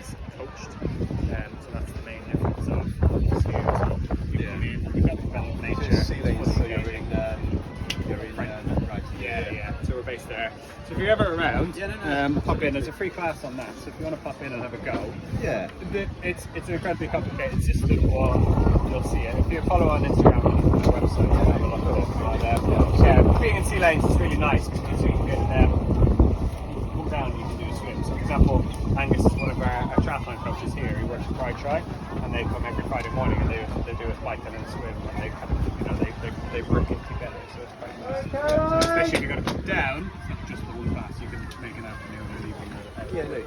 is coached. So that's the main difference of this here. So you come in, you've got the developed nature. So you're in right. Yeah. So we're based there. So if you're ever around, pop in. There's a free class on that. So if you want to pop in and have a go, it's an incredibly complicated system. Or you'll see it if you follow on Instagram and on our website. You'll have a look at it. But being in sea lanes is really nice because you can come down and you can do a swim. So for example, Angus is one of our triathlon coaches here. He works for Tri, and they come every Friday morning and they do a biking and a swim, and they kind of they work it together. So it's quite nice. So especially if you're going to come down, it's not just the one class. You can make an afternoon or an evening.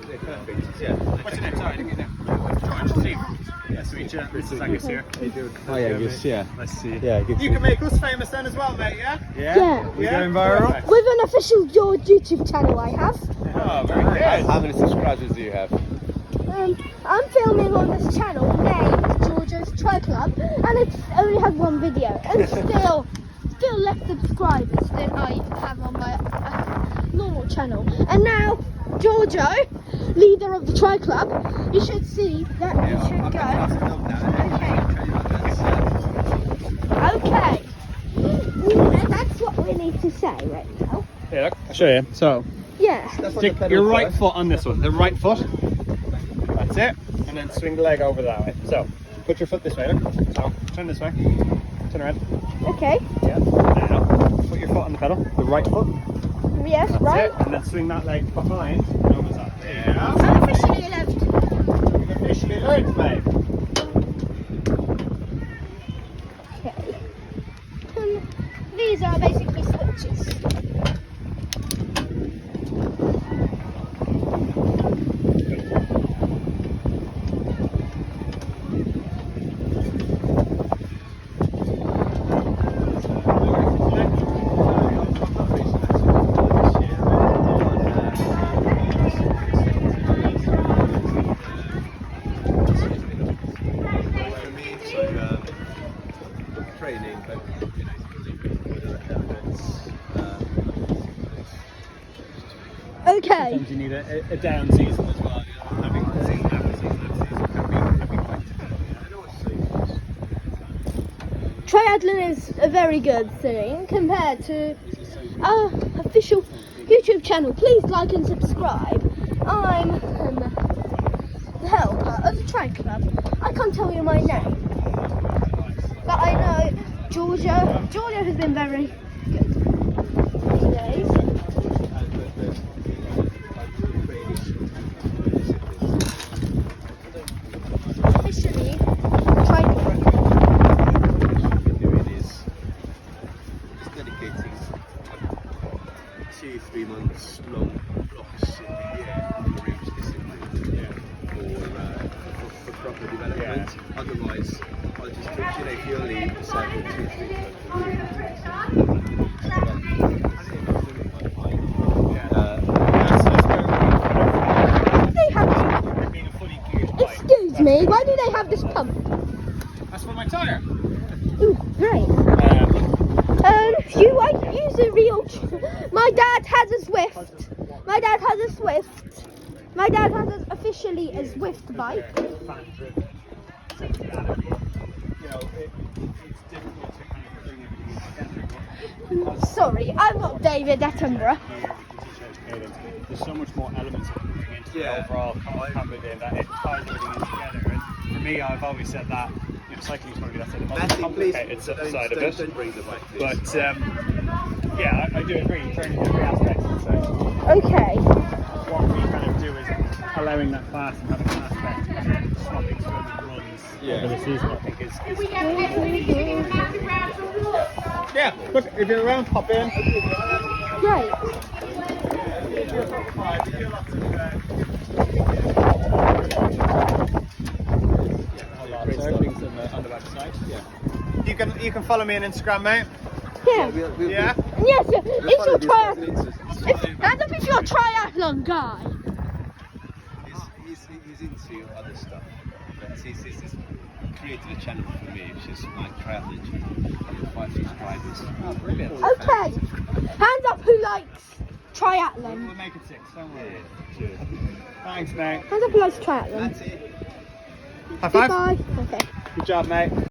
They're perfect. Yeah. What's your name? Sorry, I didn't get your name. George. Steve. Nice to meet you. This is Angus here. How you doing? Hi Angus, yeah. Nice to see you. Yeah, good. You can make us famous then as well, mate, yeah? Yeah. We're going viral? Perfect. With an official George YouTube channel I have. Oh, very good. How many subscribers do you have? I'm filming on this channel named George's Tri Club, and it's only had one video, and still less subscribers than I have on my normal channel. And now, Giorgio, leader of the Tri Club, you should see that you should go. Okay. And that's what we need to say right now. Yeah, look, I'll show you. So, Yeah. stick your right foot on this one. The right foot. That's it. And then swing the leg over that way. So, put your foot this way. Look. So, turn this way. Turn around. Okay. Yeah. Now, put your foot on the pedal. The right foot. Yes, That's right. it. And then swing that leg behind. And over that. Yeah. I'm officially 11. You've officially learned, mate. Okay. These are basically switches. Training, but Okay. Sometimes you need a down season as well. You know, having season after season after season can be quite difficult. Triathlon is a very good thing compared to our official YouTube channel. Please like and subscribe. I'm the helper of the Tri Club. I can't tell you my name, but I know Giorgio. Giorgio has been very good today. Officially, Tri Club. doing is dedicating 2-3 months long blocks in the year for each discipline for proper development. Otherwise, I'll just purely cycle 2-3 They have Being a fully geared bike. Excuse me, why do they have this pump? That's for my tyre. Ooh, great. I use a real. My dad has a Swift. My dad has a Swift. My dad has officially a Swift bike. Fan-driven. So, you know, it's difficult to kind of bring everything together. Sorry, I'm not David Attenborough. There's so much more elements that we bring into the overall competition that it ties everything in together. And for me, I've always said that cycling is probably the most complicated side of it. Don't bring the bike, please. But yeah, I do agree. Training every aspect. So Okay. what we kind of do is allowing that class and having an aspect and swapping swim and runs over the season. I think is yeah. Look, if you're around, pop in. Great. On the website. Yeah. You can follow me on Instagram, mate. Yeah. Yeah. Yes, if you're hands up if you're a triathlon guy. He's into other stuff, but he's created a channel for me, which is my triathlon channel. 5 subscribers. Oh, brilliant. Okay. Hands up who likes triathlon. We'll make it 6, don't worry. Cheers. Thanks, mate. How's a polite triathlon? That's it. High five. Goodbye. Okay. Good job, mate.